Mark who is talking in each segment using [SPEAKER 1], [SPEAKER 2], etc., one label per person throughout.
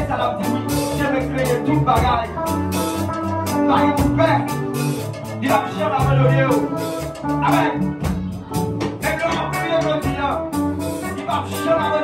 [SPEAKER 1] ça l'a dit oui, je vais créer tout bagaille. Marie mon père, il a cherché à me Amen. Et le rempli de dire, il va chercher à me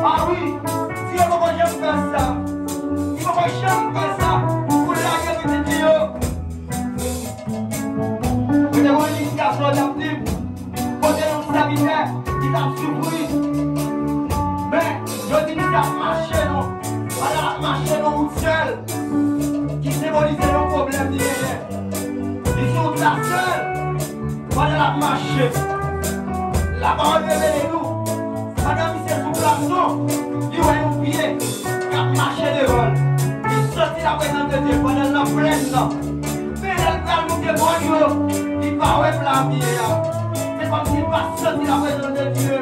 [SPEAKER 1] Ah oui, si on va jamais faire ça, il va jamais faire ça pour la guerre de Dieu. Vous avez une indication d'abdim, quand on s'habillait, il a souffert. Mais je dis qu'il a marché, non, voilà, marché non seul, qui symbolisait nos problèmes d'hier. Ils sont la seule, voilà la marché. La parole de nous, madame, il s'est sous plafond, il voit un pied, qui a marché de vol. Il sortit la présence de Dieu pendant la plaine. Mais elle va nous témoigner, il va ouais la vie. C'est comme s'il va sortir la présence de Dieu.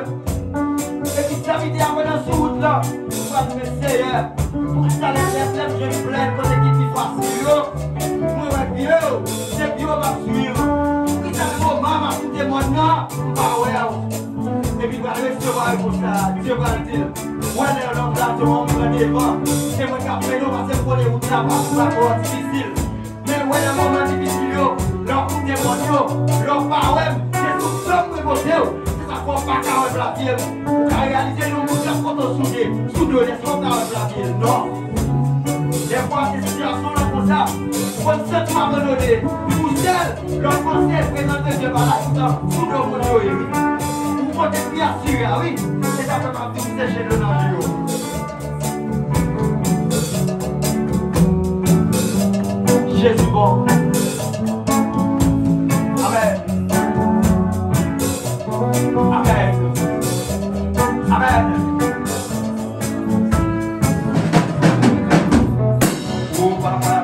[SPEAKER 1] Et puis sa vie est dans ce route là, pour me Seigneur, pour ça les lèvres, je me plains pour l'équipe qui facile. Pour le vieux, c'est vieux va suivre. Il y a un moment, ma tout témoignant, pas ouais. Et puis, il va recevoir pour ça, Dieu va le dire. Ouais, l'homme là, tout le monde prend des vents. C'est moi qui a fait l'eau, parce que pour les routes là, pas difficile. Mais ouais, le moment difficile, leur coup témoignant, leur parole, c'est tout ça pour voter. C'est ça qu'on pas qu'à la ville. Pour réaliser nos mots, c'est qu'on soudé. Soudé, laisse-moi qu'à la ville. Non. Des fois, ces situations là comme ça, on ne sait pas me donner. Pour seul, leur conseil présenté Dieu par la tout sous le monde. Vous êtes bien sûr, oui, c'est ça que ma vie c'est chez le navire. Jésus bon. Amen. Amen. Amen. Oh, papa.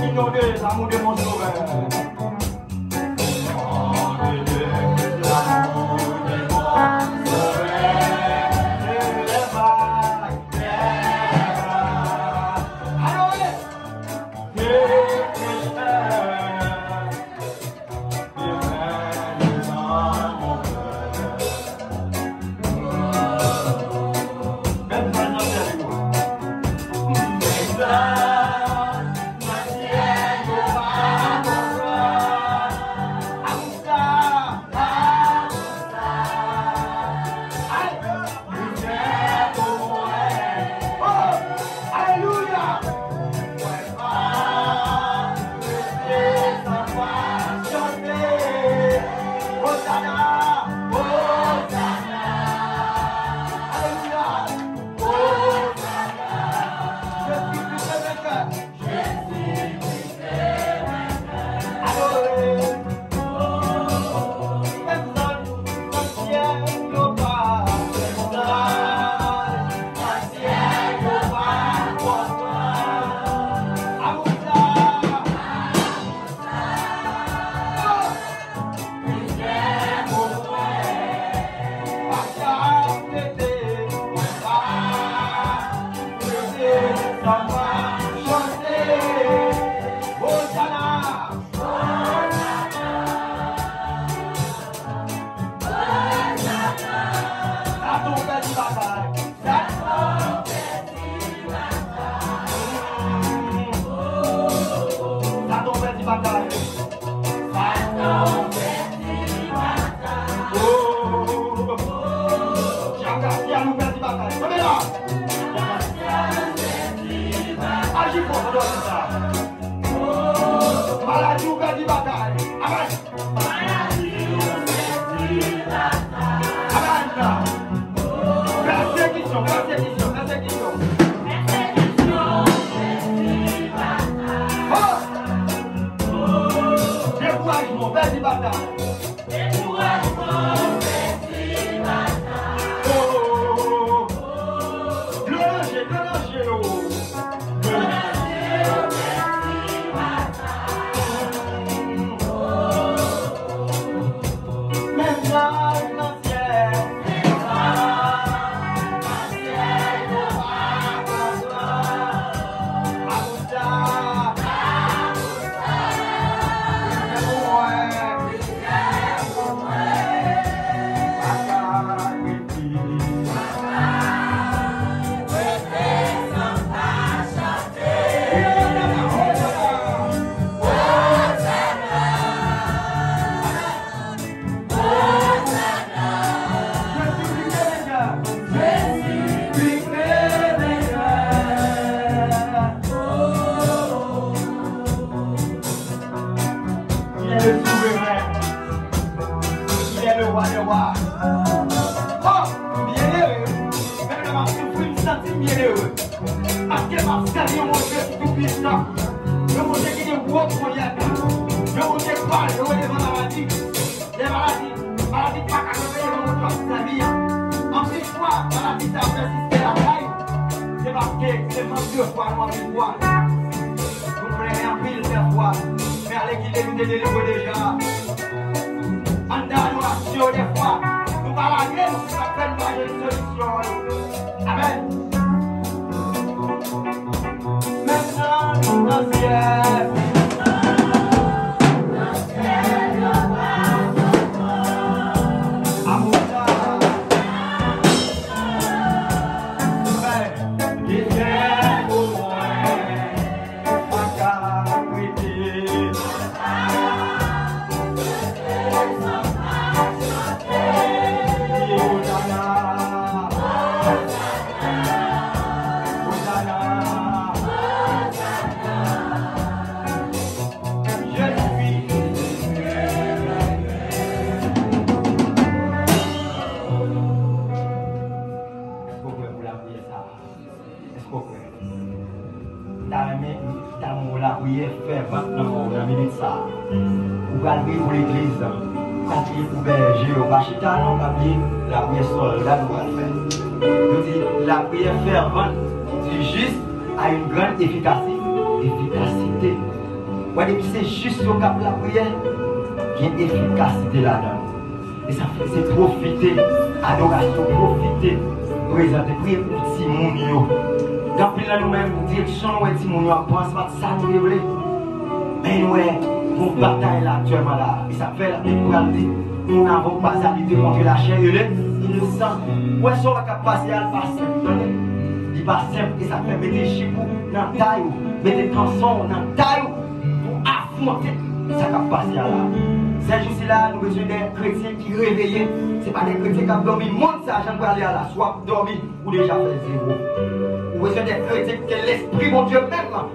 [SPEAKER 1] Inonder l'amour de mon sauveur.
[SPEAKER 2] Pour l'église, quand il est pour berger au Bachita, non, quand il la prière soldat nous va faire.
[SPEAKER 1] Je dis, la prière fervente du juste a une grande efficacité. Vous voyez, c'est juste au cap de la prière, il y a une efficacité là-dedans. Et ça fait, c'est profiter, adoration, profiter, présenter, prier pour petit monde. Quand là nous-mêmes, direction, petit monde, on pense pas que ça nous révèle. Mais nous, on bataille là actuellement là. Et ça fait la Bible, nous n'avons pas habité contre la chair et le sang. Où est-ce qu'on va passer à le passer? Il passe simple et ça fait mettre chipou dans la taille, mettre tronçon dans la taille pour affronter ça qui passe là. Ces jours-ci là, nous avons besoin des chrétiens qui réveillent. Ce n'est pas des chrétiens qui ont dormi. Monte ça, j'en peux aller à la soit dormi ou déjà fait zéro. Nous avons besoin des chrétiens qui ont l'esprit, mon Dieu, même là.